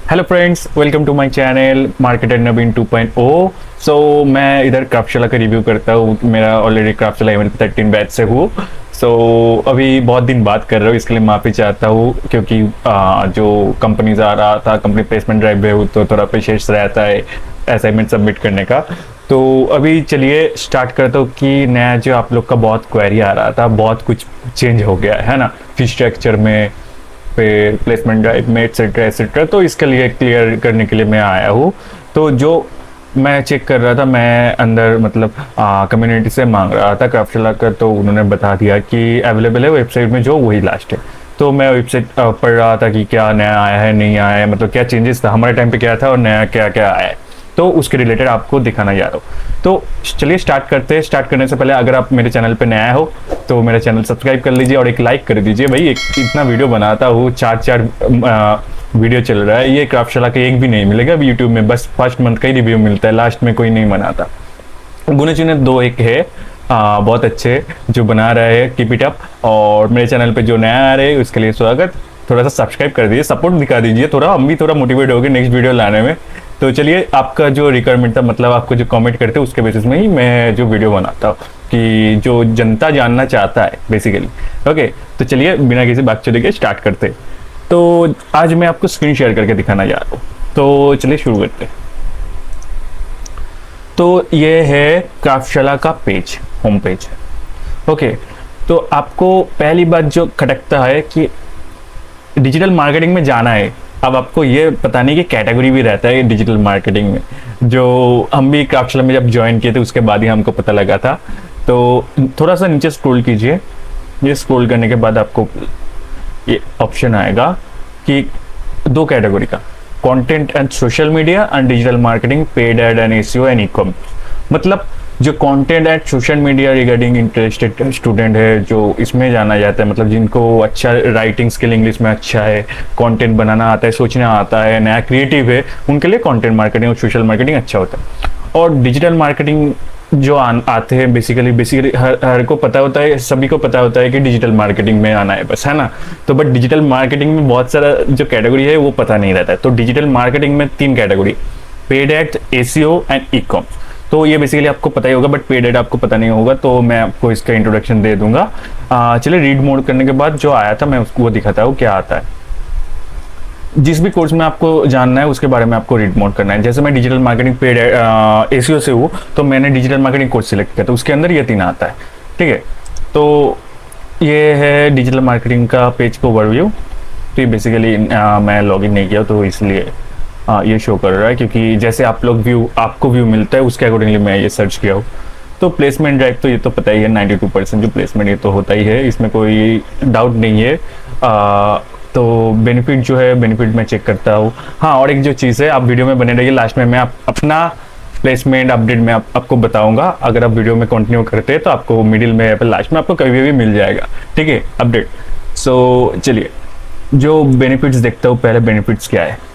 Hello friends, welcome to my channel marketer Naveen 2.0। So मैं इधर क्राफ्टशाला का रिव्यू करता हूँ। मेरा ऑलरेडी क्राफ्टशाला इवेंट 13 बैच से हूँ। सो अभी बहुत दिन बात कर रहा हूँ, इसके लिए माफ़ी चाहता हूँ क्योंकि जो कंपनीज आ रहा था, कंपनी प्लेसमेंट ड्राइव में हूँ तो थोड़ा पेशेंस रहता है असाइनमेंट सबमिट करने का। तो अभी चलिए स्टार्ट करता हूँ कि नया जो आप लोग का बहुत क्वेरी आ रहा था, बहुत कुछ चेंज हो गया है ना, फीस स्ट्रक्चर में, फिर प्लेसमेंट ड्राइव में एटसेट्रा एटसेट्रा। तो इसके लिए क्लियर करने के लिए मैं आया हूँ। तो जो मैं चेक कर रहा था, मैं अंदर मतलब कम्युनिटी से मांग रहा था क्राफ्टशाला का, तो उन्होंने बता दिया कि अवेलेबल है वेबसाइट में जो वही लास्ट है। तो मैं वेबसाइट पढ़ रहा था कि क्या नया आया है, नहीं आया है, मतलब क्या चेंजेस था हमारे टाइम पे क्या था और नया क्या क्या आया है, तो उसके रिलेटेड आपको दिखाना जा रहा हूँ। तो चलिए स्टार्ट करते हैं। स्टार्ट करने से पहले अगर आप मेरे चैनल पे नया हो तो मेरा चैनल सब्सक्राइब कर लीजिए और एक लाइक कर दीजिए। भाई एक इतना वीडियो बनाता हूँ, चार वीडियो चल रहा है, ये क्राफ्टशाला का एक भी नहीं मिलेगा अभी यूट्यूब में, बस फर्स्ट मंथ का ही रिव्यू मिलता है, लास्ट में कोई नहीं बनाता। गुने चुने दो एक है बहुत अच्छे जो बना रहे हैं, कीप इट अप। और मेरे चैनल पे जो नया आ रहे हैं उसके लिए स्वागत। थोड़ा सा सब्सक्राइब कर दीजिए, सपोर्ट दिखा दीजिए, थोड़ा हम भी थोड़ा मोटिवेट हो गए नेक्स्ट वीडियो लाने में। तो चलिए, आपका जो रिक्वायरमेंट था, मतलब आपको जो कमेंट करते हैं उसके बेसिस में ही मैं जो वीडियो बनाता हूँ कि जो जनता जानना चाहता है बेसिकली। ओके, तो चलिए बिना किसी बात चले के स्टार्ट करते। तो आज मैं आपको स्क्रीन शेयर करके दिखाना जा रहा हूँ, तो चलिए शुरू करते हैं। तो ये है क्राफ्टशाला का पेज, होम पेज। ओके, तो आपको पहली बात जो खटकता है कि डिजिटल मार्केटिंग में जाना है। अब आपको ये पता नहीं कि कैटेगरी भी रहता है डिजिटल मार्केटिंग में, जो हम भी क्राफ्टशाला में जब ज्वाइन किए थे उसके बाद ही हमको पता लगा था। तो थोड़ा सा नीचे स्क्रॉल कीजिए। ये स्क्रॉल करने के बाद आपको ये ऑप्शन आएगा कि दो कैटेगरी का, content and social media and digital marketing, paid ad and SEO and e-commerce. मतलब जो content and social media regarding interested student है जो इसमें जाना जाता है, मतलब जिनको अच्छा राइटिंग स्किल इंग्लिश में अच्छा है, कंटेंट बनाना आता है, सोचना आता है, नया क्रिएटिव है, उनके लिए कंटेंट मार्केटिंग और सोशल मार्केटिंग अच्छा होता है। और डिजिटल मार्केटिंग जो आते हैं बेसिकली हर को पता होता है, सभी को पता होता है कि डिजिटल मार्केटिंग में आना है बस, है ना। तो बट डिजिटल मार्केटिंग में बहुत सारा जो कैटेगरी है वो पता नहीं रहता है। तो डिजिटल मार्केटिंग में 3 category, paid ad, SEO and e-commerce. तो ये बेसिकली आपको पता ही होगा, बट पेड एड आपको पता नहीं होगा, तो मैं आपको इसका इंट्रोडक्शन दे दूंगा। चलिए, रीड मोड करने के बाद जो आया था मैं उसको वो दिखाता हूँ क्या आता है। जिस भी कोर्स में आपको जानना है उसके बारे में आपको रीड मोड करना है। जैसे मैं डिजिटल मार्केटिंग पेड एसईओ से हूँ, तो मैंने डिजिटल मार्केटिंग कोर्स सिलेक्ट किया, तो उसके अंदर ये 3 आता है। ठीक है, तो ये है डिजिटल मार्केटिंग का पेज का ओवरव्यू। तो ये बेसिकली मैं लॉगिन नहीं किया तो इसलिए ये शो कर रहा है, क्योंकि जैसे आपको व्यू मिलता है उसके अकॉर्डिंगली मैं ये सर्च किया हूँ। तो प्लेसमेंट ड्राइव तो ये तो पता ही है, 92% जो प्लेसमेंट ये तो होता ही है, इसमें कोई डाउट नहीं है। तो बेनिफिट जो है, बेनिफिट मैं चेक करता हूँ। हाँ, और एक जो चीज़ है, आप वीडियो में बने रहिए, लास्ट में मैं अपना प्लेसमेंट अपडेट में आपको बताऊंगा। अगर आप वीडियो में कंटिन्यू करते हैं तो आपको मिडिल में या फिर लास्ट में आपको कभी भी मिल जाएगा, ठीक है, अपडेट। सो चलिए, जो बेनिफिट्स देखता हूँ, पहले बेनिफिट्स क्या है।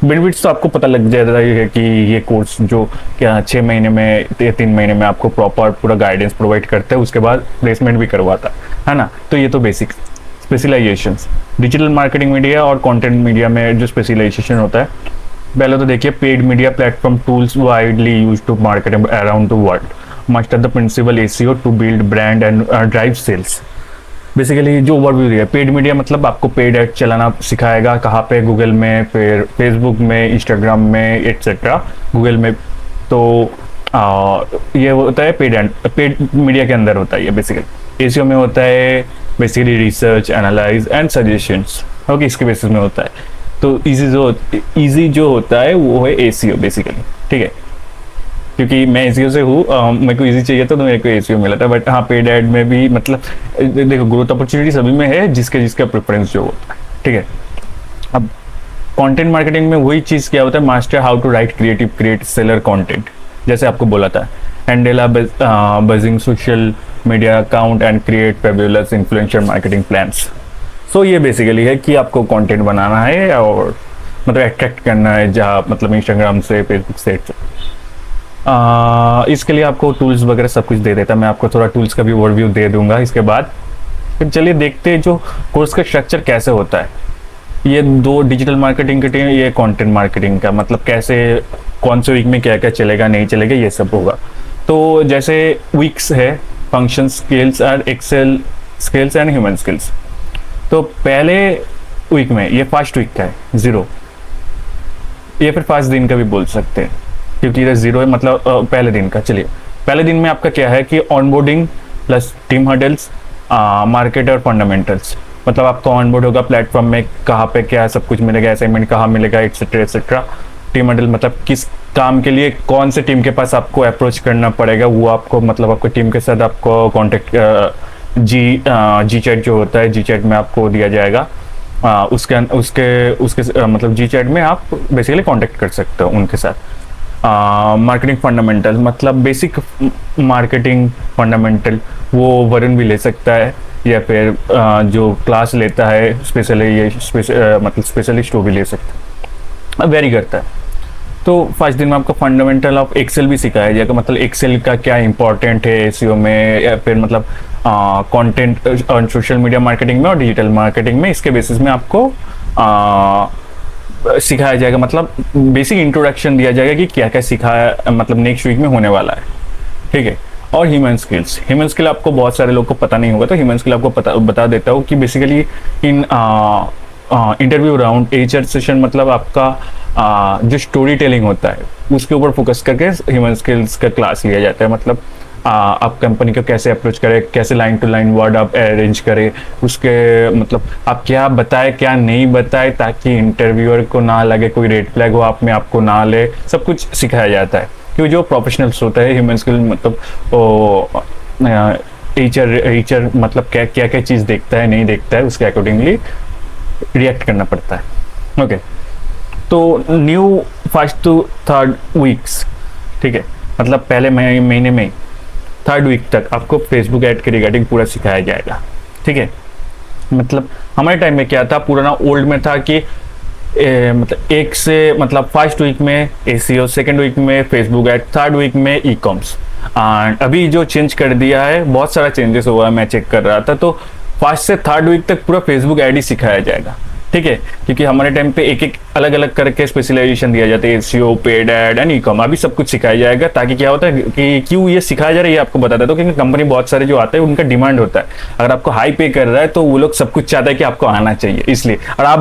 बेनिफिट्स तो आपको पता लग जाता है कि ये कोर्स जो क्या 6 महीने में या 3 महीने में आपको प्रॉपर पूरा गाइडेंस प्रोवाइड करता है, उसके बाद प्लेसमेंट भी करवाता है ना। तो ये तो basic specialisations digital marketing media और कंटेंट मीडिया में जो स्पेशलाइजेशन होता है, पहले तो देखिए, paid media platform tools widely used to market around the world, master the principal SEO to build brand and drive sales. Basically जो ओवरव्यू दिया, पेड मीडिया मतलब आपको पेड एड चलाना सिखाएगा, कहाँ पे, गूगल में, फिर फेसबुक में, इंस्टाग्राम में, एटसेट्रा, गूगल में। तो ये होता है पेड मीडिया के अंदर होता है ये बेसिकली। एसईओ में होता है basically research, analyse and suggestions. Okay, इसके बेसिस में होता है। तो इजी जो होता है वो है एसईओ बेसिकली, ठीक है, क्योंकि मैं एसईओ से हूँ, मेरे को इजी चाहिए था तो मेरे को एसईओ मिला था। बट हाँ, पेड एड में भी मतलब देखो, ग्रोथ अपॉर्चुनिटी सभी में है, जिसका प्रेफरेंस जो होता है, ठीक है। अब कंटेंट मार्केटिंग में वही चीज़ क्या होता है, master how to write create stellar content, जैसे आपको बोला था, handle buzzing social media account and create fabulous influencer marketing plans. So ये बेसिकली है कि आपको कंटेंट बनाना है और मतलब अट्रैक्ट करना है, जहाँ मतलब इंस्टाग्राम से, फेसबुक से। इसके लिए आपको टूल्स वगैरह सब कुछ दे देता है। मैं आपको थोड़ा टूल्स का भी ओवरव्यू दे दूंगा इसके बाद। फिर चलिए देखते हैं जो कोर्स का स्ट्रक्चर कैसे होता है। ये दो डिजिटल मार्केटिंग के टीम, ये कंटेंट मार्केटिंग का, मतलब कैसे कौन से वीक में क्या क्या चलेगा नहीं चलेगा ये सब होगा। तो जैसे वीक्स है, फंक्शन स्किल्स और excel skills and human skills. तो पहले वीक में, ये फर्स्ट वीक का है 0, ये फिर 5 दिन का भी बोल सकते हैं क्योंकि ये 0 है, मतलब पहले दिन का। चलिए पहले दिन में आपका क्या है कि onboarding plus team hurdles, market और फंडामेंटल्स। मतलब आपका ऑनबोर्ड होगा प्लेटफॉर्म में, कहाँ पे क्या सब कुछ मिलेगा, असाइनमेंट कहाँ मिलेगा, एक्सेट्रा एक्सेट्रा। टीम हर्डल मतलब किस काम के लिए कौन से टीम के पास आपको अप्रोच करना पड़ेगा, वो आपको, मतलब आपको टीम के साथ आपको कॉन्टेक्ट जी चैट जो होता है, जी चैट में आपको दिया जाएगा। उसके उसके उसके मतलब जी चैट में आप बेसिकली कांटेक्ट कर सकते हो उनके साथ। मार्केटिंग फंडामेंटल मतलब बेसिक मार्केटिंग फंडामेंटल, वो वरुण भी ले सकता है या फिर जो क्लास लेता है स्पेशली, ये मतलब स्पेशलिस्ट वो भी ले सकता है, वेरी करता है। तो फर्स्ट दिन में आपको फंडामेंटल ऑफ एक्सेल भी सिखाया जाएगा, मतलब एक्सेल का क्या इंपॉर्टेंट है एसईओ में, या फिर मतलब कंटेंट और सोशल मीडिया मार्केटिंग में और डिजिटल मार्केटिंग में, इसके बेसिस में आपको सिखाया जाएगा। मतलब बेसिक इंट्रोडक्शन दिया जाएगा कि क्या क्या सिखाया, मतलब नेक्स्ट वीक में होने वाला है, ठीक है। और ह्यूमन स्किल्स, ह्यूमन स्किल आपको बहुत सारे लोगों को पता नहीं होगा, तो ह्यूमन स्किल आपको बता देता हूँ कि basically in interview round, HR session, मतलब आपका जो स्टोरी टेलिंग होता है उसके ऊपर फोकस करके ह्यूमन स्किल्स का क्लास लिया जाता है। मतलब आप कंपनी को कैसे अप्रोच करें, कैसे लाइन टू लाइन वर्ड आप अरेंज करें, उसके मतलब आप क्या बताएं क्या नहीं बताएं ताकि इंटरव्यूअर को ना लगे कोई रेड फ्लैग हो आप में, आपको ना ले, सब कुछ सिखाया जाता है। क्योंकि जो प्रोफेशनल्स होता है ह्यूमन स्किल, मतलब एचआर मतलब क्या क्या चीज़ देखता है नहीं देखता है, उसके अकॉर्डिंगली रिएक्ट करना पड़ता है। ओके, तो new first to third weeks, ठीक है, मतलब पहले महीने में थर्ड वीक तक आपको फेसबुक ऐड के रिगार्डिंग पूरा सिखाया जाएगा, ठीक है। मतलब हमारे टाइम में क्या था, पुराना ओल्ड में था कि मतलब एक से, मतलब फर्स्ट वीक में एसीओ, सेकंड वीक में फेसबुक ऐड, थर्ड वीक में ई कॉमर्स। एंड अभी जो चेंज कर दिया है, बहुत सारा चेंजेस हुआ है, मैं चेक कर रहा था, तो फर्स्ट से थर्ड वीक तक पूरा फेसबुक ऐड ही सिखाया जाएगा, ठीक है। क्योंकि हमारे टाइम पे एक एक अलग अलग करके स्पेशलाइजेशन दिया जाता है, SEO, paid ad and e commerce, अभी सब कुछ सिखाया जाएगा। ताकि क्या होता है कि क्यों ये सिखाया जा रहा है ये आपको बता देता हूं, क्योंकि कंपनी बहुत सारे जो आते हैं उनका डिमांड होता है, अगर आपको हाई पे कर रहा है तो वो लोग सब कुछ चाहता है कि आपको आना चाहिए, इसलिए। और आप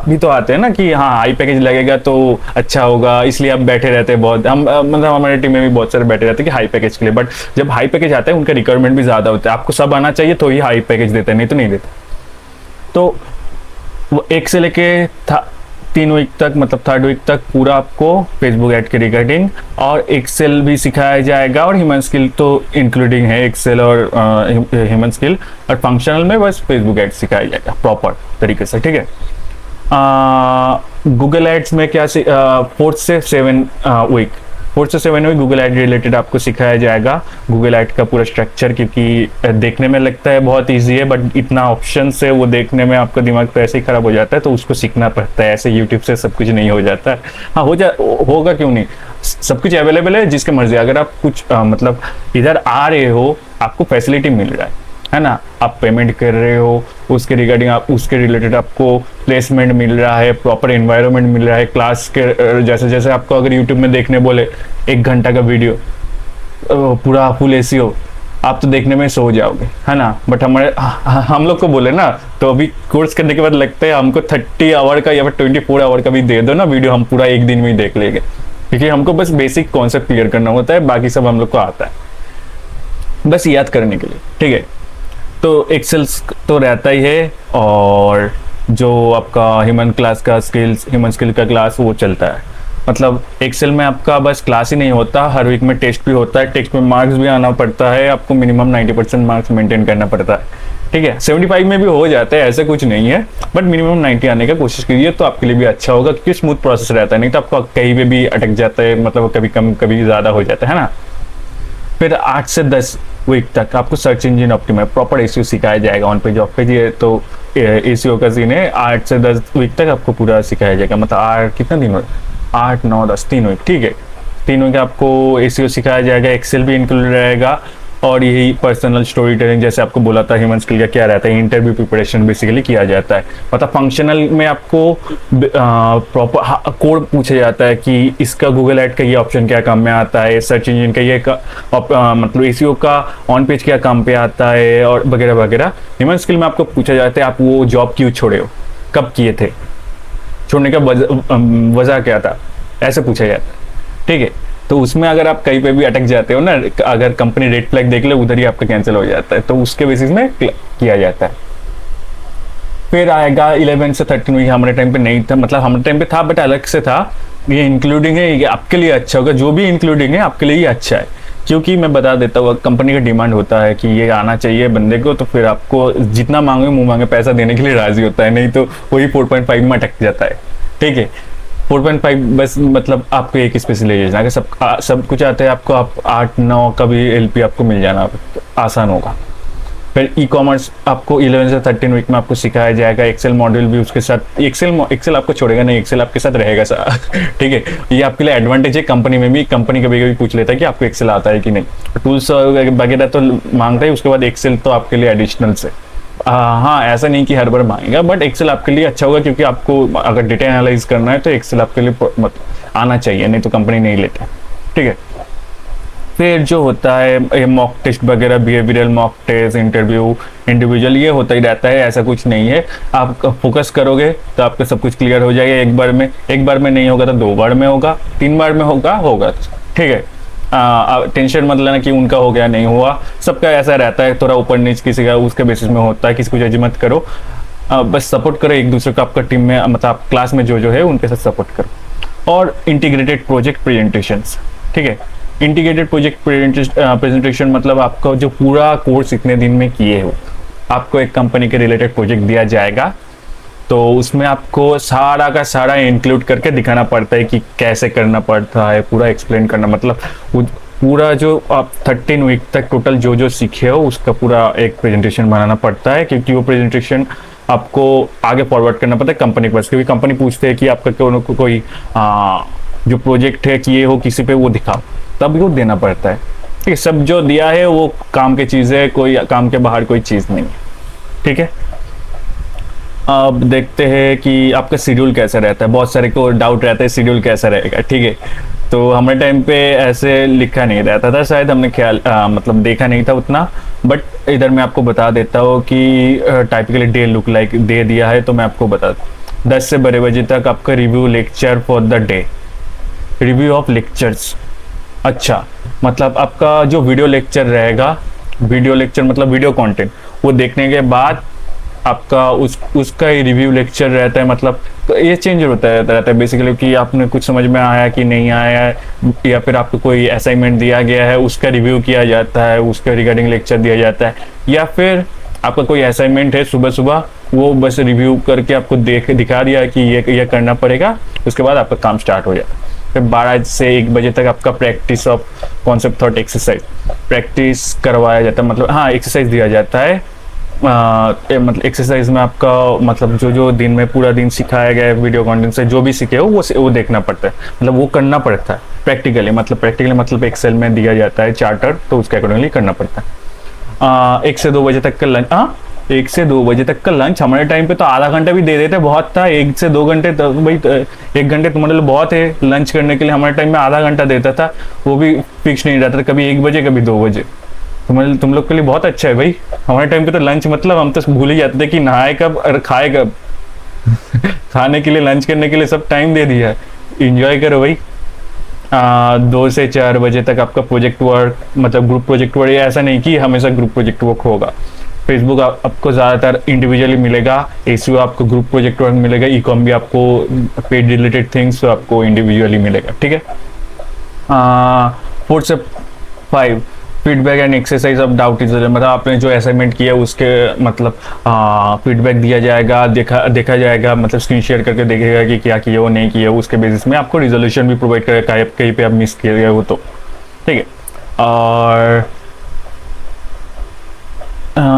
भी तो आते हैं ना कि हाँ हाई पैकेज लगेगा तो अच्छा होगा, इसलिए आप बैठे रहते हैं बहुत। हम मतलब हमारे टीम में भी बहुत सारे बैठे रहते हैं कि हाई पैकेज के लिए, बट जब हाई पैकेज आता है उनका रिक्वायरमेंट भी ज्यादा होता है, आपको सब आना चाहिए तो ही हाई पैकेज देते हैं, नहीं तो नहीं देते। तो वो एक से लेके 3 वीक तक, मतलब थर्ड वीक तक पूरा आपको फेसबुक ऐड के रिगार्डिंग और एक्सेल भी सिखाया जाएगा, और ह्यूमन स्किल तो इंक्लूडिंग है एक्सेल और ह्यूमन स्किल, और फंक्शनल में बस फेसबुक ऐड सिखाया जाएगा प्रॉपर तरीके से, ठीक है। गूगल एड्स में क्या 4 से 7 वीक, 4 से 7 वीक गूगल एड रिलेटेड आपको सिखाया जाएगा, गूगल एड का पूरा स्ट्रक्चर। क्योंकि देखने में लगता है बहुत इजी है, बट इतना ऑप्शन है वो देखने में आपका दिमाग तो ऐसे ही खराब हो जाता है, तो उसको सीखना पड़ता है। ऐसे यूट्यूब से सब कुछ नहीं हो जाता है, हाँ होगा क्यों नहीं, सब कुछ अवेलेबल है जिसके मर्जी। अगर आप कुछ मतलब इधर आ रहे हो, आपको फैसिलिटी मिल रहा है ना, आप पेमेंट कर रहे हो, उसके रिगार्डिंग आप उसके रिलेटेड आपको प्लेसमेंट मिल रहा है, प्रॉपर एनवायरनमेंट मिल रहा है क्लास के। जैसे जैसे आपको अगर यूट्यूब में देखने बोले 1 घंटा का वीडियो पूरा फुल एसीओ, आप तो देखने में सो जाओगे, है ना। बट हम लोग को बोले ना, तो अभी कोर्स करने के बाद लगता है हमको 30 आवर का या फिर 24 आवर का भी दे दो ना वीडियो, हम पूरा 1 दिन में ही देख लेंगे, क्योंकि हमको बस बेसिक कॉन्सेप्ट क्लियर करना होता है, बाकी सब हम लोग को आता है बस याद करने के लिए, ठीक है। तो एक्सेल तो रहता ही है, और जो आपका ह्यूमन स्किल का क्लास वो चलता है। मतलब एक्सेल में आपका बस क्लास ही नहीं होता, हर वीक में टेस्ट भी होता है, टेस्ट में मार्क्स भी आना पड़ता है, आपको मिनिमम 90% मार्क्स मेंटेन करना पड़ता है, ठीक है। 75 में भी हो जाता है, ऐसा कुछ नहीं है, बट मिनिमम 90 आने का कोशिश कीजिए, तो आपके लिए भी अच्छा होगा, क्योंकि स्मूथ प्रोसेस रहता है, नहीं तो आपको कहीं पे भी अटक जाता है, मतलब कभी कम कभी ज़्यादा हो जाता है ना। फिर 8 से 10 वीक तक आपको search engine optimise proper SEO सिखाया जाएगा, ऑन पेज ऑफ पेज, ये तो एसीओ का सीन है। 8 से 10 वीक तक आपको पूरा सिखाया जाएगा, मतलब 8 कितना दिन हो, 8 9 10 3 वीक, ठीक है। 3 वीक आपको एसीओ सिखाया जाएगा, एक्सेल भी इंक्लूड रहेगा, और यही पर्सनल स्टोरी टेलिंग, जैसे आपको बोला था ह्यूमन स्किल का क्या रहता है, इंटरव्यू प्रिपरेशन बेसिकली किया जाता है। मतलब फंक्शनल में आपको प्रॉपर कोड पूछा जाता है कि इसका गूगल ऐड का ये ऑप्शन क्या काम में आता है, सर्च इंजन का ये मतलब एसीओ का ऑन पेज क्या काम पे आता है, और वगैरह वगैरह। ह्यूमन स्किल में आपको पूछा जाता है आप वो जॉब क्यों छोड़े हो, कब किए थे, छोड़ने का वजह क्या था, ऐसे पूछा जाता है। ठीक है, तो उसमें अगर आप कहीं पे भी अटक जाते हो ना, अगर कंपनी रेड फ्लैग देख ले उधर ही आपका कैंसिल हो जाता है, तो उसके बेसिस में किया जाता है। फिर आएगा 11 से 13 वीक। हमारे टाइम पे नहीं था, मतलब हमारे टाइम पे था बट अलग से था। ये इंक्लूडिंग है, ये आपके लिए अच्छा होगा, जो भी इंक्लूडिंग है आपके लिए ही अच्छा है, क्योंकि मैं बता देता हूँ कंपनी का डिमांड होता है कि ये आना चाहिए बंदे को, तो फिर आपको जितना मांगे मुंह मांगे पैसा देने के लिए राजी होता है, नहीं तो वही 4.5 में अटक जाता है। ठीक है, 4.5 बस, मतलब आपको एक स्पेशलाइजेशन अगर सब कुछ आता है आपको, आप 8-9 का भी एलपी आपको मिल जाना आसान होगा। फिर ई कॉमर्स आपको 11 से 13 वीक में आपको सिखाया जाएगा। एक्सेल मॉड्यूल भी उसके साथ, एक्सेल आपको छोड़ेगा नहीं, एक्सेल आपके साथ रहेगा ठीक है, ये आपके लिए एडवांटेज है। कंपनी में भी, कंपनी कभी कभी पूछ लेता है कि आपको एक्सेल आता है कि नहीं, टूल्स वगैरह तो मांगता है, उसके बाद एक्सेल तो आपके लिए एडिशनल से। हाँ, ऐसा नहीं कि हर बार मांगेगा, बट एक्सेल आपके लिए अच्छा होगा, क्योंकि आपको अगर डेटा एनालाइज करना है तो एक्सेल आपके लिए आना चाहिए, नहीं तो कंपनी नहीं लेते। ठीक है, फिर जो होता है मॉक टेस्ट वगैरह, behavioural mock test, interview, individual, ये होता ही रहता है, ऐसा कुछ नहीं है। आप फोकस करोगे तो आपका सब कुछ क्लियर हो जाएगा एक बार में नहीं होगा तो 2 बार में होगा, 3 बार में होगा। ठीक है, टेंशन मत लेना कि उनका हो गया नहीं हुआ, सबका ऐसा रहता है, थोड़ा ऊपर नीचे किसी का उसके बेसिस में होता है, किसी को जज मत करो, बस सपोर्ट करो एक दूसरे को, आपका टीम में मतलब क्लास में जो है उनके साथ सपोर्ट करो। और इंटीग्रेटेड प्रोजेक्ट प्रेजेंटेशंस। ठीक है, इंटीग्रेटेड प्रोजेक्ट प्रेजेंटेशन मतलब आपका जो पूरा कोर्स इतने दिन में किए हो, आपको एक कंपनी के रिलेटेड प्रोजेक्ट दिया जाएगा, तो उसमें आपको सारा का सारा इंक्लूड करके दिखाना पड़ता है कि कैसे करना पड़ता है, पूरा एक्सप्लेन करना, मतलब पूरा जो आप 13 वीक तक टोटल जो सीखे हो उसका पूरा एक प्रेजेंटेशन बनाना पड़ता है, क्योंकि वो प्रेजेंटेशन आपको आगे फॉरवर्ड करना पड़ता है कंपनी के पास, क्योंकि कंपनी पूछते हैं कि आपका कोई जो प्रोजेक्ट है किए हो किसी पे, वो दिखाओ, तब वो देना पड़ता है। ठीक है, सब जो दिया है वो काम की चीज़ है, कोई काम के बाहर कोई चीज़ नहीं है। ठीक है, अब देखते हैं कि आपका शेड्यूल कैसा रहता है। बहुत सारे को डाउट रहता है शेड्यूल कैसा रहेगा। ठीक है, तो हमारे टाइम पे ऐसे लिखा नहीं रहता था, शायद हमने ख्याल मतलब देखा नहीं था उतना, बट इधर मैं आपको बता देता हूँ कि typically day look like they दिया है, तो मैं आपको बता 10 से 12 बजे तक आपका review lecture for the day, review of lectures. अच्छा, मतलब आपका जो वीडियो लेक्चर रहेगा, वीडियो लेक्चर मतलब वीडियो कंटेंट, वो देखने के बाद आपका उसका ही रिव्यू लेक्चर रहता है। मतलब तो ये चेंज होता रहता है बेसिकली, कि आपने कुछ समझ में आया कि नहीं आया, या फिर आपको कोई असाइनमेंट दिया गया है उसका रिव्यू किया जाता है, उसके रिगार्डिंग लेक्चर दिया जाता है, या फिर आपका कोई असाइनमेंट है सुबह सुबह, वो बस रिव्यू करके आपको दिखा दिया कि ये करना पड़ेगा, उसके बाद आपका काम स्टार्ट हो जाता है। फिर 12 से 1 बजे तक आपका practice of concept thought exercise practice करवाया जाता है, मतलब हाँ एक्सरसाइज दिया जाता है। मतलब एक्सरसाइज में आपका मतलब जो दिन में पूरा दिन सिखाया गया है वीडियो कंटेंट से, जो भी सीखे हो वो देखना पड़ता है, मतलब वो करना पड़ता है प्रैक्टिकली। मतलब एक्सेल में दिया जाता है चार्टर, तो उसके अकॉर्डिंगली करना पड़ता है। 1 से 2 बजे तक का लंच, 1 से 2 बजे तक का लंच। हमारे टाइम पे तो आधा घंटा भी दे देते, बहुत था। 1 से 2 घंटे तो भाई 1 घंटे तुम्हारे लिए बहुत है लंच करने के लिए। हमारे टाइम में आधा घंटा देता था, वो भी फिक्स नहीं रहता था, कभी 1 बजे कभी 2 बजे। तुम लोग के लिए बहुत अच्छा है भाई। हमारे टाइम पे तो लंच मतलब हम तो भूल ही जाते थे कि नहाए कब और खाए कब खाने के लिए, लंच करने के लिए सब टाइम दे दिया। इंजॉय करो भाई। 2 से 4 बजे तक आपका प्रोजेक्ट वर्क, मतलब ग्रुप प्रोजेक्ट वर्क। ऐसा नहीं कि हमेशा ग्रुप प्रोजेक्ट वर्क होगा। फेसबुक आपको ज़्यादातर इंडिविजुअली मिलेगा, एसीओ आपको ग्रुप प्रोजेक्ट वर्क मिलेगा, ई कॉम भी आपको पेड रिलेटेड थिंग्स आपको इंडिविजुअली मिलेगा। ठीक है। 4 से 5 feedback and exercise of doubt is, मतलब आपने जो असाइनमेंट किया उसके मतलब फीडबैक दिया जाएगा, देखा जाएगा, मतलब स्क्रीन शेयर करके देखेगा कि क्या किया वो नहीं किया, उसके बेसिस में आपको रिजोल्यूशन भी प्रोवाइड करेगा कहीं पे आप मिस किए गए हो तो। ठीक है। और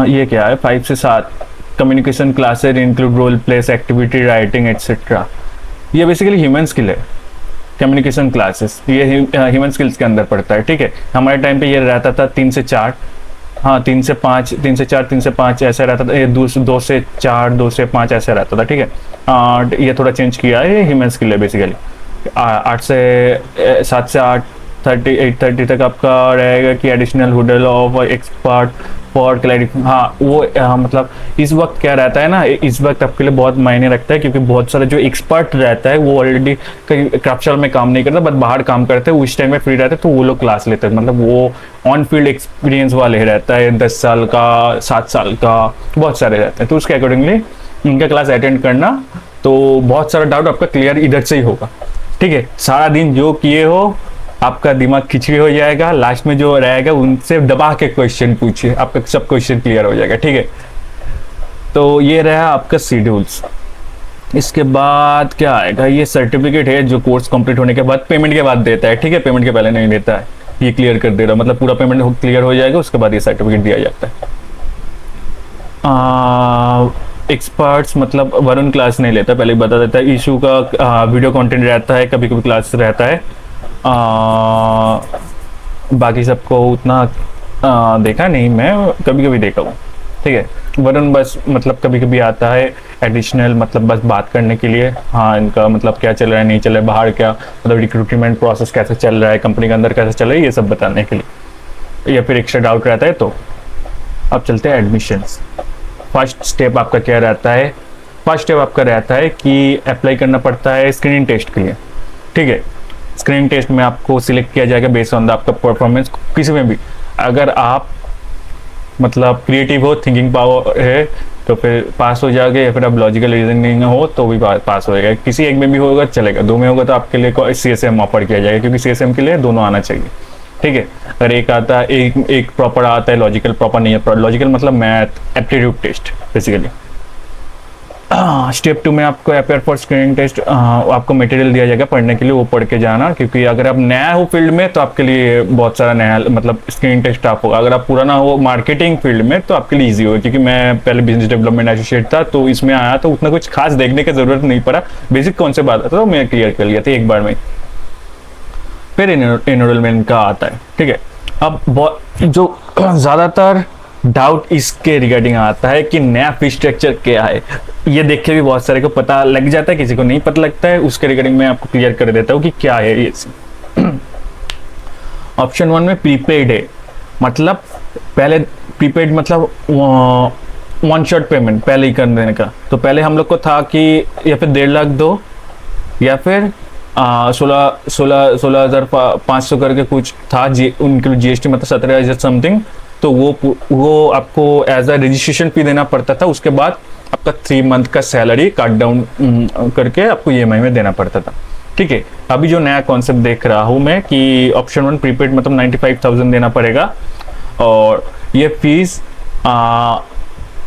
ये क्या है 5 से 7 communication classes include role plays activity writing etcetera. ये बेसिकली ह्यूमन स्किल है। कम्युनिकेशन क्लासेस, ये ह्यूमन स्किल्स के अंदर पड़ता है, ठीक है। हमारे टाइम पे ये रहता था 3 से 4, हाँ 3 से 5, 3 से 4, 3 से 5 ऐसा रहता था, ये 2 से 4, 2 से 5 ऐसा रहता था, ठीक है। ये थोड़ा चेंज किया है, ये ह्यूमन स्किल है बेसिकली। 8 से 7 से 8 8:30 तक आपका रहेगा कि additional huddle of expert for clarification. हाँ वो मतलब इस वक्त क्या रहता है ना, इस वक्त आपके लिए बहुत मायने रखता है, क्योंकि बहुत सारे जो एक्सपर्ट रहता है वो ऑलरेडी कहीं क्राफ्टशाल में काम नहीं करता, बट बाहर काम करते हैं, उस टाइम में फ्री रहते हैं, तो वो लोग क्लास लेते हैं। मतलब वो ऑन फील्ड एक्सपीरियंस वाले रहता है, 10 साल का, 7 साल का, बहुत सारे रहते हैं, तो उसके अकॉर्डिंगली इनका क्लास अटेंड करना, तो बहुत सारा डाउट आपका क्लियर इधर से ही होगा, ठीक है। सारा दिन जो किए हो आपका दिमाग खिचड़ी हो जाएगा, लास्ट में जो रहेगा उनसे दबा के क्वेश्चन पूछिए, आपका सब क्वेश्चन क्लियर हो जाएगा, ठीक है। तो ये रहा आपका शेड्यूल्स। इसके बाद क्या आएगा, ये सर्टिफिकेट है जो कोर्स कंप्लीट होने के बाद पेमेंट के बाद देता है, ठीक है, पेमेंट के पहले नहीं देता है, ये क्लियर कर दे रहा, मतलब पूरा पेमेंट क्लियर हो जाएगा, उसके बाद ये सर्टिफिकेट दिया जाता है। एक्सपर्ट्स मतलब वरुण क्लास नहीं लेता, पहले बता देता है। इशू का वीडियो कंटेंट रहता है, कभी कभी क्लास रहता है। बाकी सबको उतना देखा नहीं, मैं कभी कभी देखा हूँ, ठीक है। वरुण बस मतलब कभी कभी आता है एडिशनल, मतलब बस बात करने के लिए, हाँ इनका मतलब क्या चल रहा है नहीं चल रहा है, बाहर क्या मतलब रिक्रूटमेंट प्रोसेस कैसे चल रहा है, कंपनी के अंदर कैसे चल रहा है, ये सब बताने के लिए, या फिर एक्स्ट्रा डाउट रहता है तो। अब चलते हैं एडमिशन्स। फर्स्ट स्टेप आपका क्या रहता है, फर्स्ट स्टेप आपका रहता है कि अप्लाई करना पड़ता है स्क्रीनिंग टेस्ट के लिए, ठीक है। स्क्रीनिंग टेस्ट में आपको सिलेक्ट किया जाएगा बेस्ड ऑन द आपका परफॉर्मेंस, किसी में भी अगर आप मतलब क्रिएटिव हो, थिंकिंग पावर है तो फिर पास हो जाओगे, या फिर आप लॉजिकल रीजनिंग हो तो भी पास हो जाएगा, किसी एक में भी होगा चलेगा, 2 में होगा तो आपके लिए CSM ऑफर किया जाएगा, क्योंकि CSM के लिए दोनों आना चाहिए, ठीक है। अगर एक आता है, एक प्रॉपर आता है, लॉजिकल प्रॉपर नहीं है, लॉजिकल मतलब math aptitude test basically. Step 2 में आपको अपेयर फॉर स्क्रीनिंग टेस्ट, आपको मटेरियल दिया जाएगा पढ़ने के लिए, वो पढ़ के जाना, क्योंकि अगर आप नया हो फील्ड में तो आपके लिए बहुत सारा नया मतलब स्क्रीनिंग टेस्ट आप होगा, अगर आप पुराना हो मार्केटिंग फील्ड में तो आपके लिए ईजी होगा, क्योंकि मैं पहले बिजनेस डेवलपमेंट एसोसिएट था, तो इसमें आया तो उतना कुछ खास देखने की जरूरत नहीं पड़ा, बेसिक कॉन्सेप्ट आता था तो मैं क्लियर कर लिया था एक बार में। फिर एनरोलमेंट का आता है, ठीक है। अब जो ज़्यादातर डाउट इसके रिगार्डिंग आता है कि नया फी स्ट्रक्चर क्या है, ये देख के भी बहुत सारे को पता लग जाता है, किसी को नहीं पता लगता है, उसके रिगार्डिंग मैं आपको क्लियर कर देता हूँ कि क्या है ये। ऑप्शन 1 में प्रीपेड है, मतलब पहले प्रीपेड मतलब 1 शॉट पेमेंट पहले ही कर देने का, तो पहले हम लोग को था कि या फिर 1.5 लाख दो, या फिर 16,500 करके कुछ था, उनके लिए GST मतलब 17,000 समथिंग, तो वो आपको एज अ रजिस्ट्रेशन फी देना पड़ता था, उसके बाद आपका 3 मंथ का सैलरी काट डाउन करके आपको EMI में देना पड़ता था, ठीक है। अभी जो नया कॉन्सेप्ट देख रहा हूँ मैं कि ऑप्शन 1 प्रीपेड मतलब 95,000 देना पड़ेगा, और ये फीस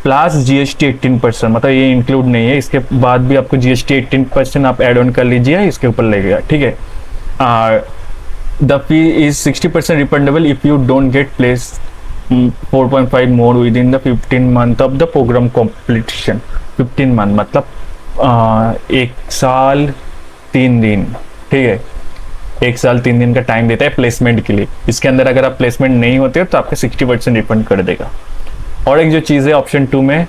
प्लस GST 18%, मतलब ये इंक्लूड नहीं है, इसके बाद भी आपको GST 18% आप एड ऑन कर लीजिए, इसके ऊपर लगेगा, ठीक है। The fee is 60% refundable if you don't get place 4.5 more within the 15 month of the programme completion. 15 month मतलब 1 साल 3 दिन, ठीक है, 1 साल 3 दिन का टाइम देता है प्लेसमेंट के लिए, इसके अंदर अगर आप प्लेसमेंट नहीं होते हो तो आपके 60% रिफंड कर देगा। और एक जो चीज़ है ऑप्शन 2 में,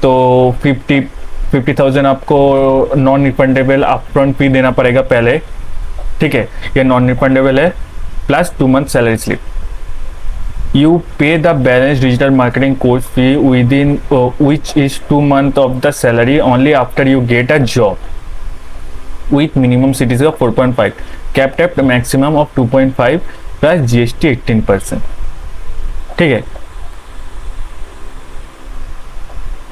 तो 50,000 आपको नॉन रिफंडेबल अपफ्रंट फी देना पड़ेगा पहले, ठीक है, ये नॉन रिफंडेबल है, plus 2 month salary slip. You pay the balance digital marketing course fee within which is 2 months of the salary only after you get a job with minimum CTC of 4.5, capped at maximum of 2.5 plus GST 18%, ठीक है,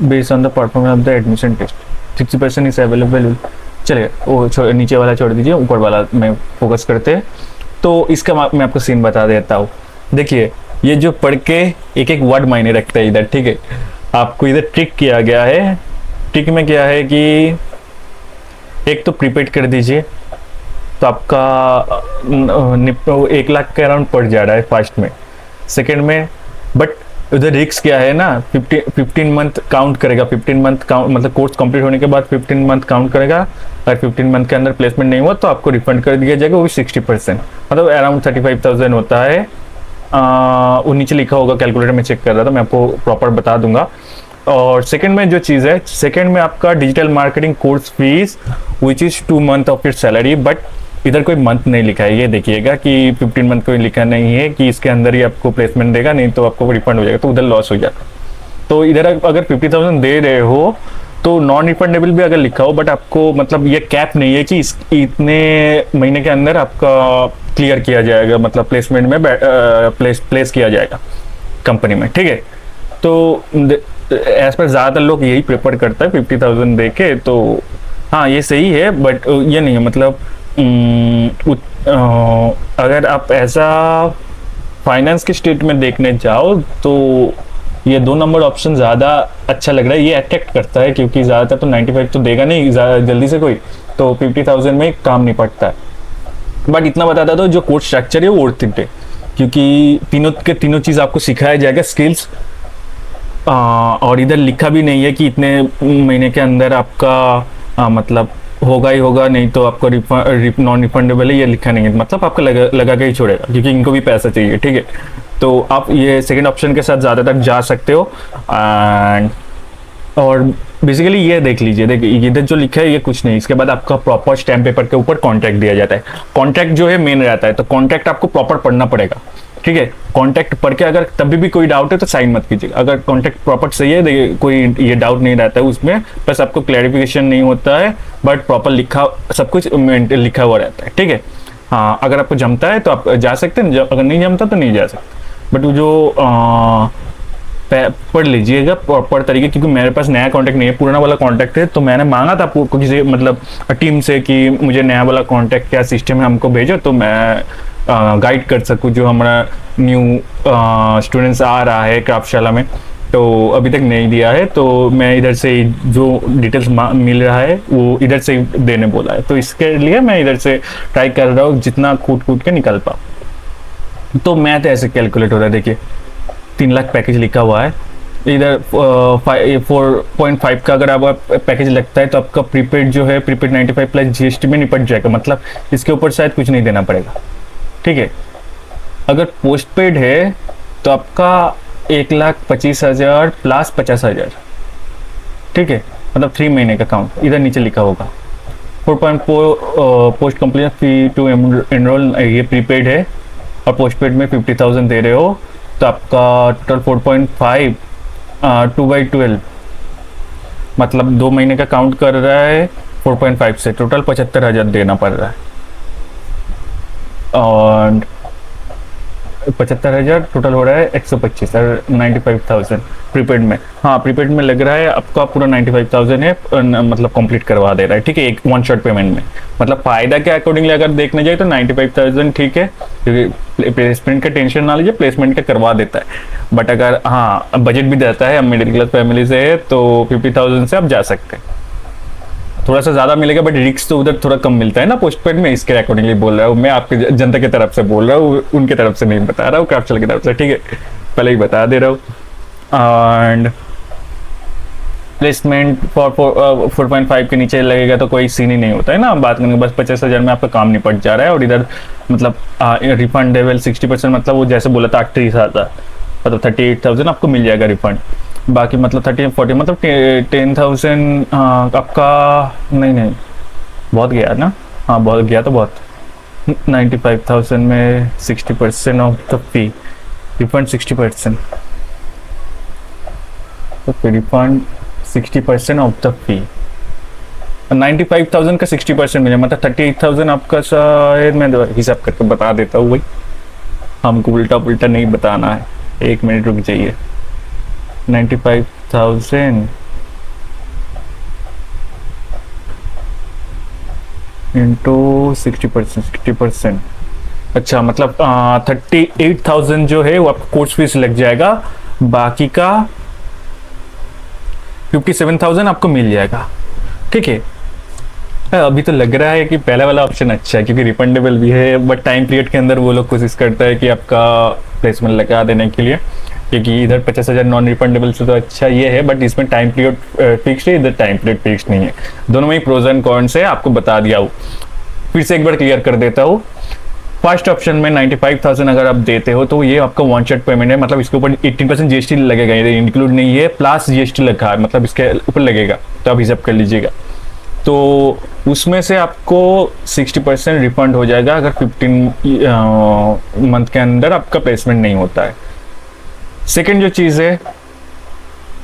based on the performance of the admission test 60% is available। चलिए वो नीचे वाला छोड़ दीजिए, ऊपर वाला में फोकस करते हैं। तो इसका मैं आपको सीन बता देता हूँ। देखिए ये जो पढ़ के एक एक वर्ड मायने रखता है इधर, ठीक है। आपको इधर ट्रिक किया गया है, ट्रिक में क्या है कि एक तो प्रीपेड कर दीजिए, तो आपका 1 लाख के अराउंड पड़ जा रहा है फर्स्ट में, सेकंड में बट उधर रिस्क क्या है ना, 15 मंथ काउंट करेगा, 15 मंथ काउंट मतलब कोर्स कंप्लीट होने के बाद 15 मंथ काउंट करेगा। अगर 15 मंथ के अंदर प्लेसमेंट नहीं हुआ तो आपको रिफंड कर दिया जाएगा, वो 60%, मतलब अराउंड 35,000 होता है। वो नीचे लिखा होगा, कैलकुलेटर में चेक कर रहा था, मैं आपको प्रॉपर बता दूंगा। और सेकंड में जो चीज़ है, सेकंड में आपका digital marketing course fees which is 2 month of your salary, but इधर कोई मंथ नहीं लिखा है, ये देखिएगा कि 15 मंथ कोई लिखा नहीं है कि इसके अंदर ही आपको प्लेसमेंट देगा, नहीं तो आपको रिफंड हो जाएगा, तो उधर लॉस हो जाता। तो इधर अगर 50,000 दे रहे हो तो नॉन रिफंडेबल भी अगर लिखा हो, बट आपको मतलब ये कैप नहीं है कि इतने महीने के अंदर आपका क्लियर किया जाएगा, मतलब प्लेसमेंट में प्लेस किया जाएगा कंपनी में, ठीक है। तो एज पर ज़्यादातर लोग यही प्रेफर करता है 50,000 दे के, तो हाँ ये सही है, बट ये नहीं है मतलब अगर आप ऐसा फाइनेंस के स्टेट में देखने जाओ तो ये 2 नंबर ऑप्शन ज़्यादा अच्छा लग रहा है, ये अट्रैक्ट करता है, क्योंकि ज़्यादातर तो 95 तो देगा नहीं जल्दी से कोई, तो 50,000 में काम नहीं पड़ता है। बट इतना बताता तो जो कोर्स स्ट्रक्चर है वो वर्थ इट है, क्योंकि तीनों चीज़ आपको सिखाया जाएगा, स्किल्स, और इधर लिखा भी नहीं है कि इतने महीने के अंदर आपका मतलब होगा ही होगा, नहीं तो आपको नॉन रिफंडेबल है, ये लिखा नहीं है, मतलब आपको लगा के ही छोड़ेगा, क्योंकि इनको भी पैसा चाहिए, ठीक है। तो आप ये सेकंड ऑप्शन के साथ ज़्यादातर जा सकते हो। एंड और बेसिकली ये देख लीजिए, देखिए इधर जो लिखा है ये कुछ नहीं, इसके बाद आपका प्रॉपर स्टैम्प पेपर के ऊपर कॉन्ट्रैक्ट दिया जाता है। कॉन्ट्रैक्ट जो है मेन रहता है, तो कॉन्ट्रैक्ट आपको प्रॉपर पढ़ना पड़ेगा, ठीक है। कॉन्ट्रैक्ट पढ़ के अगर तभी भी कोई डाउट है तो साइन मत कीजिएगा, अगर कॉन्ट्रैक्ट प्रॉपर सही है, देखिए कोई ये डाउट नहीं रहता है उसमें, बस आपको क्लैरिफिकेशन नहीं होता है, बट प्रॉपर लिखा सब कुछ लिखा हुआ रहता है, ठीक है। हाँ, अगर आपको जमता है तो आप जा सकते हैं, अगर नहीं जमता तो नहीं जा सकते, बट वो जो पढ़ लीजिएगा प्रॉपर तरीके, क्योंकि मेरे पास नया कॉन्टैक्ट नहीं है, पुराना वाला कॉन्टैक्ट है, तो मैंने मांगा था आपको किसी मतलब टीम से कि मुझे नया वाला कॉन्टैक्ट क्या सिस्टम है हमको भेजो, तो मैं गाइड कर सकूँ जो हमारा न्यू स्टूडेंट्स आ रहा है क्राफ्टशाला में, तो अभी तक नहीं दिया है, तो मैं इधर से जो डिटेल्स मिल रहा है वो इधर से देने बोला है, तो इसके लिए मैं इधर से ट्राई कर रहा हूँ जितना कूट के निकल पाऊँ। तो मैथ ऐसे कैलकुलेट हो रहा है, देखिए 3 लाख पैकेज लिखा हुआ है, इधर 4.5 का अगर आप पैकेज लगता है तो आपका प्रीपेड जो है, प्रीपेड 95 प्लस GST में निपट जाएगा, मतलब इसके ऊपर शायद कुछ नहीं देना पड़ेगा, ठीक है। अगर पोस्ट पेड है तो आपका 1,25,000 प्लस 50,000, ठीक है, मतलब 3 महीने का काउंट इधर नीचे लिखा होगा। 4.4 post completion fee to enrol, ये प्रीपेड है, और पोस्ट पेड में 50,000 दे रहे हो, तो आपका टोटल 4.5 2/12, मतलब 2 महीने का काउंट कर रहा है 4.5 से, टोटल 75,000 देना पड़ रहा है, और 75,000 टोटल हो रहा है 125 और 95,000 प्रीपेड में। हाँ, प्रीपेड में लग रहा है आपका पूरा 95,000 है, मतलब कंप्लीट करवा दे रहा है, ठीक है, एक 1 शॉट पेमेंट में। मतलब फायदा के अकॉर्डिंगली अगर देखने जाए तो 95,000 ठीक है, क्योंकि प्लेसमेंट का टेंशन ना लीजिए, प्लेसमेंट का करवा देता है। बट अगर हाँ बजट भी देता है, मिडिल क्लास फैमिली से है, तो 50,000 से आप जा सकते हैं, थोड़ा सा ज़्यादा मिलेगा, बट रिक्स तो उधर थोड़ा कम मिलता है ना पोस्टपेड में, इसके अकॉर्डिंगली बोल रहा हूँ मैं, आपकी जनता की तरफ से बोल रहा हूँ, उनके तरफ से नहीं बता रहा हूँ, क्राफ्टशाला की तरफ से, ठीक है, पहले ही बता दे रहा हूँ। एंड प्लेसमेंट फॉर 4.5 के नीचे लगेगा तो कोई सीन ही नहीं होता है ना, बात करने बस 50,000 में आपका काम निपट जा रहा है, और इधर मतलब रिफंडेबल 60%, मतलब वो जैसे बोला था 38,000, मतलब 38,000 आपको मिल जाएगा रिफंड, बाकी मतलब 30-40 मतलब 10,000 आपका नहीं बहुत गया ना, हाँ बहुत गया, तो बहुत 95,000 में 60% ऑफ द फी रिफंड 60%, तो फिर रिफंड 60% ऑफ द फी, 95,000 का 60% मिले, मतलब 38,000 आपका शायद, मैं हिसाब करके बता देता हूँ भाई, हमको उल्टा पुल्टा नहीं बताना है, 1 मिनट रुक जाइए। 95,000 इंटू 60%, अच्छा मतलब 38,000 जो है वो आपको कोर्स फीस लग जाएगा, बाकी का 57,000 आपको मिल जाएगा, ठीक है। अभी तो लग रहा है कि पहला वाला ऑप्शन अच्छा है, क्योंकि रिफंडेबल भी है, बट टाइम पीरियड के अंदर वो लोग कोशिश करता है कि आपका प्लेसमेंट लगा देने के लिए, क्योंकि इधर 50,000 नॉन रिफंडेबल से तो अच्छा ये है, बट इसमें टाइम पीरियड फिक्स है, इधर टाइम पीरियड फिक्स नहीं है। दोनों में ही प्रोज एंड कॉन्स है, आपको बता दिया हूँ। फिर से एक बार क्लियर कर देता हूँ। फर्स्ट ऑप्शन में 95,000 अगर आप देते हो तो ये आपका वन शॉट पेमेंट है, मतलब इसके ऊपर 18% जीएसटी लगेगा, ये इंक्लूड नहीं है, प्लस जीएसटी लगा है, मतलब इसके ऊपर लगेगा, तो आप हिसाब कर लीजिएगा। तो उसमें से आपको 60% रिफंड हो जाएगा अगर 15 मंथ के अंदर आपका प्लेसमेंट नहीं होता है। सेकेंड जो चीज़ है,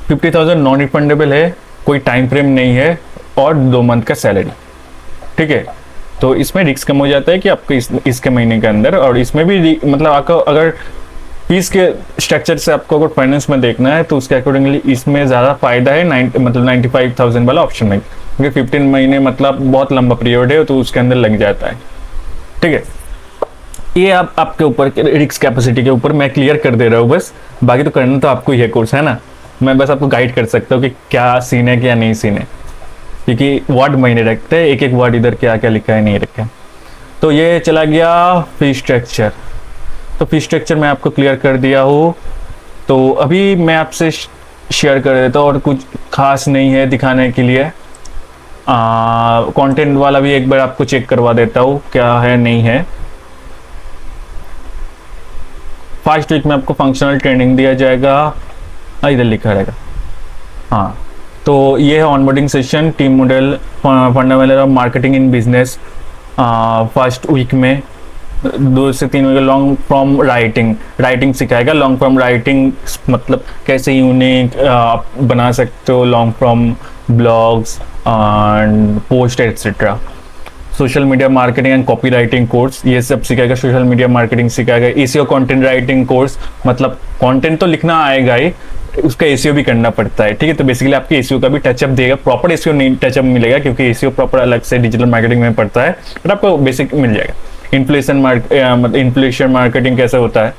50,000 नॉन रिफंडेबल है, कोई टाइम फ्रेम नहीं है और 2 मंथ का सैलरी, ठीक है। तो इसमें रिस्क कम हो जाता है कि आपको इसके महीने के अंदर, और इसमें भी मतलब आपको अगर फीस के स्ट्रक्चर से आपको अगर फाइनेंस में देखना है तो उसके अकॉर्डिंगली इसमें ज़्यादा फायदा है मतलब 95,000 वाला ऑप्शन में, क्योंकि 15 महीने मतलब बहुत लंबा पीरियड है, तो उसके अंदर लग जाता है, ठीक है। ये आपके ऊपर रिस्क कैपेसिटी के ऊपर मैं क्लियर कर दे रहा हूँ बस, बाकी तो करना तो आपको ये कोर्स है ना, मैं बस आपको गाइड कर सकता हूँ कि क्या सीन है क्या नहीं सीन है, क्योंकि वर्ड महीने रखते हैं, एक एक वर्ड इधर क्या क्या लिखा है नहीं रखा है। तो ये चला गया फी स्ट्रक्चर। तो फी स्ट्रक्चर मैं आपको क्लियर कर दिया हूँ। तो अभी मैं आपसे शेयर कर देता हूँ, और कुछ खास नहीं है दिखाने के लिए। कंटेंट वाला भी एक बार आपको चेक करवा देता हूँ क्या है नहीं है। फर्स्ट वीक में आपको फंक्शनल ट्रेनिंग दिया जाएगा, इधर लिखा रहेगा, हाँ। तो ये है onboarding session, team model, fundamental of marketing in business. First week में 2 से 3 वीक लॉन्ग फॉर्म राइटिंग सिखाएगा। लॉन्ग फॉर्म राइटिंग मतलब कैसे यूनिक आप बना सकते हो long form blogs and post etcetera. Social media marketing and copy writing course, ये सब सिखाएगा। सोशल मीडिया मार्केटिंग सिखाएगा। एसीओ कंटेंट राइटिंग कोर्स, मतलब कंटेंट तो लिखना आएगा ही, उसका एसीओ भी करना पड़ता है, ठीक है। तो बेसिकली आपके एसीओ का भी टचअप देगा, प्रॉपर एसीओ नहीं टचअप मिलेगा, क्योंकि एसीओ प्रॉपर अलग से डिजिटल मार्केटिंग में पड़ता है, बट आपको बेसिक मिल जाएगा। इन्फ्लुएंसर मार्केटिंग कैसे होता है,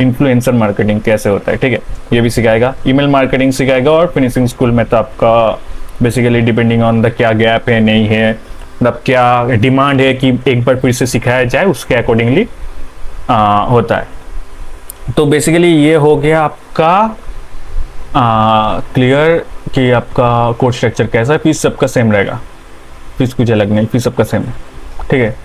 इन्फ्लुएंसर मार्केटिंग कैसे होता है, ठीक है, ये भी सिखाएगा। ईमेल मार्केटिंग सिखाएगा। और फिनिशिंग स्कूल में तो आपका बेसिकली डिपेंडिंग ऑन द क्या गैप है नहीं है, मतलब क्या डिमांड है कि एक बार फिर से सिखाया जाए, उसके अकॉर्डिंगली होता है। तो बेसिकली ये हो गया आपका क्लियर कि आपका कोर्स स्ट्रक्चर कैसा है। फीस सबका सेम रहेगा, फीस कुछ अलग नहीं, फीस सबका सेम है, ठीक है।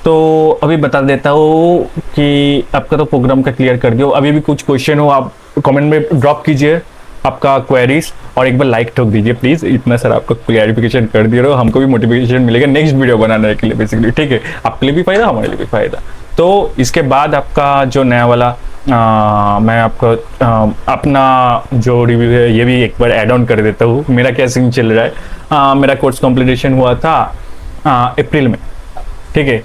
तो अभी बता देता हूँ कि आपका तो प्रोग्राम का क्लियर कर दिया। अभी भी कुछ क्वेश्चन हो आप कमेंट में ड्रॉप कीजिए आपका क्वेरीज, और एक बार लाइक ठोक दीजिए प्लीज। इतना सर आपको क्लैरिफिकेशन कर दिया, हमको भी मोटिवेशन मिलेगा नेक्स्ट वीडियो बनाने के लिए बेसिकली, ठीक है। आपके लिए भी फायदा, हमारे लिए भी फायदा। तो इसके बाद आपका जो नया वाला मैं आपको अपना जो रिव्यू है ये भी एक बार ऐड ऑन कर देता हूँ। मेरा क्या सीन चल रहा है, मेरा कोर्स कंप्लीटेशन हुआ था अप्रैल में, ठीक है।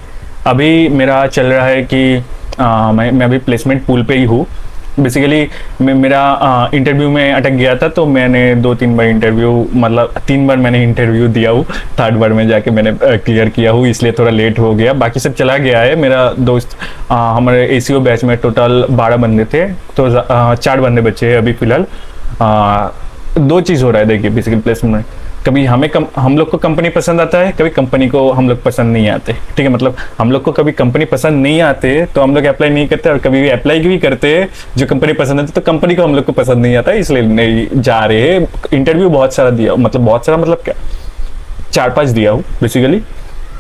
अभी मेरा चल रहा है कि मैं अभी प्लेसमेंट पूल पे ही हूँ। बेसिकली मेरा इंटरव्यू में अटक गया था, तो मैंने 2-3 बार इंटरव्यू, मतलब 3 बार मैंने इंटरव्यू दिया हूँ, 3rd बार में जाके मैंने क्लियर किया हूँ, इसलिए थोड़ा लेट हो गया। बाकी सब चला गया है। मेरा दोस्त हमारे एसीओ बैच में टोटल 12 बंदे थे, तो 4 बंदे बचे हैं अभी फिलहाल। 2 चीज़ हो रहा है देखिए बेसिकली प्लेसमेंट में, कभी हम लोग को कंपनी पसंद आता है, कभी कंपनी को हम लोग पसंद नहीं आते, ठीक है। मतलब हम लोग को कभी कंपनी पसंद नहीं आते तो हम लोग अप्लाई नहीं करते, और कभी भी अप्लाई भी करते हैं जो कंपनी पसंद आती तो कंपनी को हम लोग को पसंद नहीं आता, इसलिए नहीं जा रहे। इंटरव्यू बहुत सारा दिया, मतलब बहुत सारा मतलब क्या 4-5 दिया हूँ बेसिकली।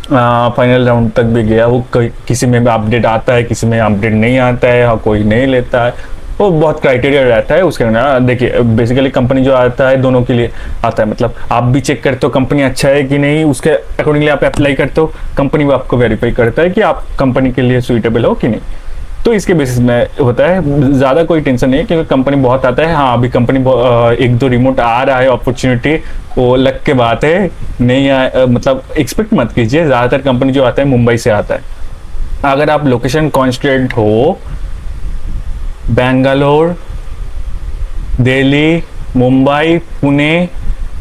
फाइनल राउंड तक भी गया हूँ। किसी में अपडेट आता है, किसी में अपडेट नहीं आता है, और कोई नहीं लेता है, वो बहुत क्राइटेरिया रहता है उसके ना। देखिए बेसिकली कंपनी जो आता है दोनों के लिए आता है, मतलब आप भी चेक करते हो कंपनी अच्छा है कि नहीं, उसके अकॉर्डिंगली आप अप्लाई करते हो, कंपनी भी आपको वेरीफाई करता है कि आप कंपनी के लिए सुइटेबल हो कि नहीं। तो इसके बेसिस में होता है, ज़्यादा कोई टेंशन नहीं है, क्योंकि कंपनी बहुत आता है। हाँ अभी कंपनी 1-2 रिमोट आ रहा है अपॉर्चुनिटी, वो लग के बात है, नहीं मतलब एक्सपेक्ट मत कीजिए। ज़्यादातर कंपनी जो आता है मुंबई से आता है। अगर आप लोकेशन कॉन्स्टेंट हो, बेंगलोर, दिल्ली, मुंबई, पुणे,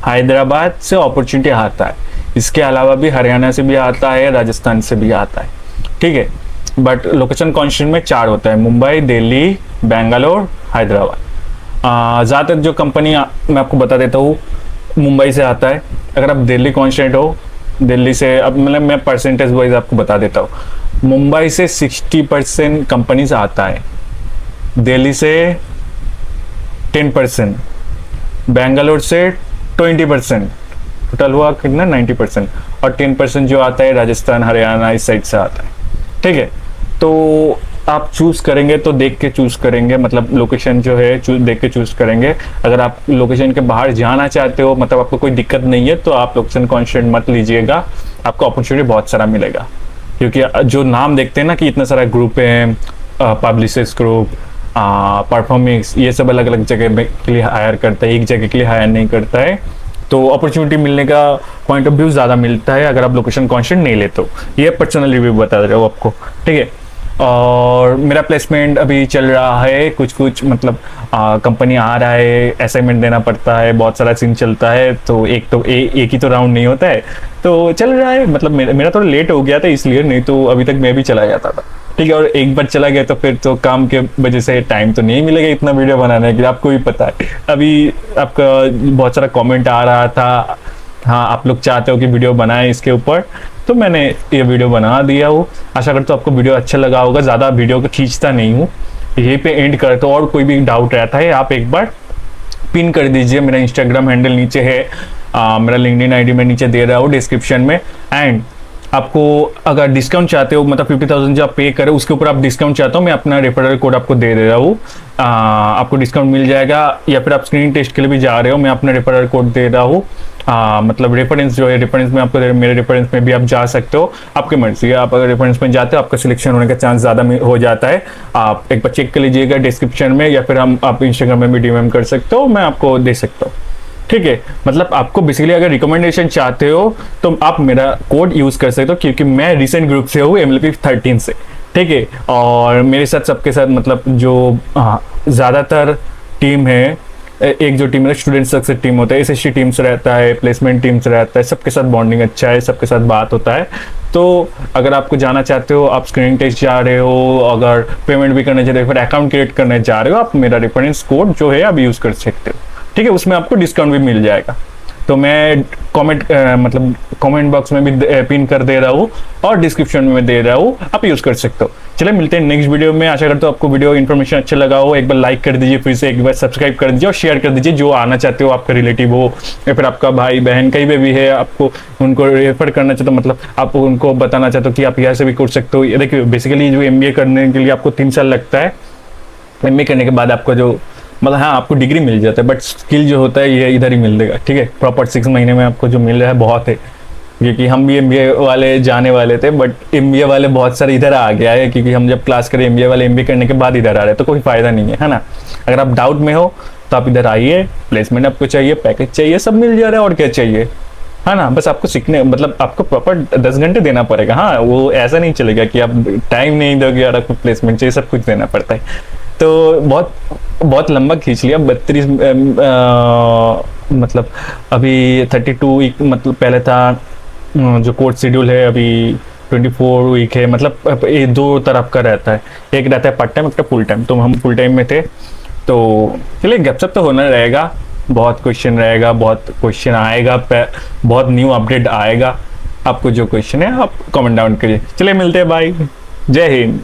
हैदराबाद से अपॉर्चुनिटी आता है। इसके अलावा भी हरियाणा से भी आता है, राजस्थान से भी आता है, ठीक है। बट लोकेशन कॉन्स्टेंट में 4 होता है, मुंबई, दिल्ली, बेंगलोर, हैदराबाद। ज़्यादातर जो कंपनी मैं आपको बता देता हूँ मुंबई से आता है। अगर आप दिल्ली कॉन्स्टेंट हो, दिल्ली से, अब मतलब मैं परसेंटेज वाइज आपको बता देता हूँ। मुंबई से 60% कंपनीज आता है, दिल्ली से 10%, बेंगलोर से 20%, टोटल हुआ कितना 90%, और 10% जो आता है राजस्थान हरियाणा इस साइड से आता है। ठीक है, तो आप चूज करेंगे तो देख के चूज करेंगे, मतलब लोकेशन जो है देख के चूज करेंगे। अगर आप लोकेशन के बाहर जाना चाहते हो, मतलब आपको कोई दिक्कत नहीं है, तो आप लोकेशन कॉन्स्टेंट मत लीजिएगा, आपको अपॉर्चुनिटी बहुत सारा मिलेगा। क्योंकि जो नाम देखते हैं ना कि इतना सारा ग्रुप है, पब्लिशर्स ग्रुप, परफॉर्मिक्स, ये सब अलग अलग जगह के लिए हायर करता है, एक जगह के लिए हायर नहीं करता है, तो अपॉर्चुनिटी मिलने का पॉइंट ऑफ व्यू ज़्यादा मिलता है अगर आप लोकेशन कॉन्स्टेंट नहीं लेते हो। ये पर्सनल रिव्यू बता रहा हूँ आपको। ठीक है, और मेरा प्लेसमेंट अभी चल रहा है, कुछ मतलब कंपनी आ रहा है, असाइनमेंट देना पड़ता है, बहुत सारा सीन चलता है, तो एक ही तो राउंड नहीं होता है, तो चल रहा है। मतलब मेरा थोड़ा लेट हो गया था इसलिए, नहीं तो अभी तक मैं भी चला जाता था। ठीक है, और एक बार चला गया तो फिर तो काम के वजह से टाइम तो नहीं मिलेगा इतना वीडियो बनाने के लिए, आपको भी पता है। अभी आपका बहुत सारा कमेंट आ रहा था, हाँ आप लोग चाहते हो कि वीडियो बनाए इसके ऊपर, तो मैंने ये वीडियो बना दिया हूँ। आशा करता हूँ आपको वीडियो अच्छा लगा होगा। ज़्यादा वीडियो को खींचता नहीं हूँ, यहीं पे एंड करता हूँ। और कोई भी डाउट रहता है आप एक बार पिन कर दीजिए, मेरा इंस्टाग्राम हैंडल नीचे है, मेरा लिंक्डइन आईडी में नीचे दे रहा हूँ डिस्क्रिप्शन में। एंड आपको अगर डिस्काउंट चाहते हो, मतलब 50,000 जो आप पे करें उसके ऊपर आप डिस्काउंट चाहते हो, मैं अपना रेफरल कोड आपको दे रहा हूँ, आपको डिस्काउंट मिल जाएगा। या फिर आप स्क्रीनिंग टेस्ट के लिए भी जा रहे हो, मैं अपना रेफरल कोड दे रहा हूँ। मतलब रेफरेंस जो है, रेफरेंस में आपको मेरे रेफरेंस में भी आप जा सकते हो, आपकी मर्जी है। आप अगर रेफरेंस में जाते हो आपका सिलेक्शन होने का चांस ज़्यादा हो जाता है। आप एक बार चेक कर लीजिएगा डिस्क्रिप्शन में, या फिर आप इंस्टाग्राम में भी डीएम कर सकते हो, मैं आपको दे सकता हूँ। ठीक है, मतलब आपको बेसिकली अगर रिकमेंडेशन चाहते हो तो आप मेरा कोड यूज कर सकते हो, क्योंकि मैं रिसेंट ग्रुप से हूँ MLP 13 से। ठीक है, और मेरे साथ सबके साथ मतलब जो ज़्यादातर टीम है, एक जो टीम है स्टूडेंट सक्सेस टीम होता है, SST टीम्स रहता है, प्लेसमेंट टीम्स रहता है, सबके साथ बॉन्डिंग अच्छा है, सबके साथ बात होता है। तो अगर आपको जाना चाहते हो, आप स्क्रीनिंग टेस्ट जा रहे हो, अगर पेमेंट भी करना चाहते हो, फिर अकाउंट क्रिएट करने जा रहे हो, आप मेरा रेफरेंस कोड जो है आप यूज़ कर सकते हो। ठीक है, उसमें आपको डिस्काउंट भी मिल जाएगा। तो मैं मतलब कमेंट बॉक्स में भी पिन कर दे रहा हूँ और डिस्क्रिप्शन में दे रहा हूँ, आप यूज़ कर सकते हो। चलिए मिलते हैं नेक्स्ट वीडियो में। आशा करता हूँ आपको वीडियो इन्फॉर्मेशन अच्छा लगा हो। एक बार लाइक कर दीजिए, फिर से एक बार सब्सक्राइब कर दीजिए और शेयर कर दीजिए। जो आना चाहते हो, आपका रिलेटिव हो या फिर आपका भाई बहन कहीं पे भी है, आपको उनको रेफर करना चाहते हो, मतलब आप उनको बताना चाहते हो कि आप यहाँ से भी कर सकते हो। देखिए बेसिकली जो MBA करने के लिए आपको 3 साल लगता है, MBA करने के बाद आपका जो मतलब हाँ आपको डिग्री मिल जाता है, बट स्किल जो होता है ये इधर ही मिलेगा। ठीक है, प्रॉपर 6 महीने में आपको जो मिल रहा है बहुत है, क्योंकि हम भी MBA वाले जाने वाले थे, बट MBA वाले बहुत सारे इधर आ गया है, क्योंकि हम जब क्लास करें MBA वाले MBA करने के बाद इधर आ रहे हैं, तो कोई फायदा नहीं है ना। अगर आप डाउट में हो तो आप इधर आइए, प्लेसमेंट आपको चाहिए, पैकेज चाहिए, सब मिल जा रहा है, और क्या चाहिए, है ना। बस आपको सीखने, मतलब आपको प्रॉपर 10 घंटे देना पड़ेगा। हाँ, वो ऐसा नहीं चलेगा कि आप टाइम नहीं दोगे और आपको प्लेसमेंट चाहिए, सब कुछ देना पड़ता है। तो बहुत लंबा खींच लिया। 32 मतलब अभी 32 वीक, मतलब पहले था जो कोर्स शेड्यूल है अभी 24 वीक है। मतलब ये 2 तरफ का रहता है, एक रहता है पार्ट टाइम, एक फुल टाइम। तो हम फुल टाइम में थे, तो चलिए गपशप तो होना रहेगा, बहुत क्वेश्चन रहेगा, बहुत क्वेश्चन आएगा, बहुत न्यू अपडेट आएगा। आपको जो क्वेश्चन है आप कमेंट डाउन करिए। चलिए मिलते हैं, बाय, जय हिंद।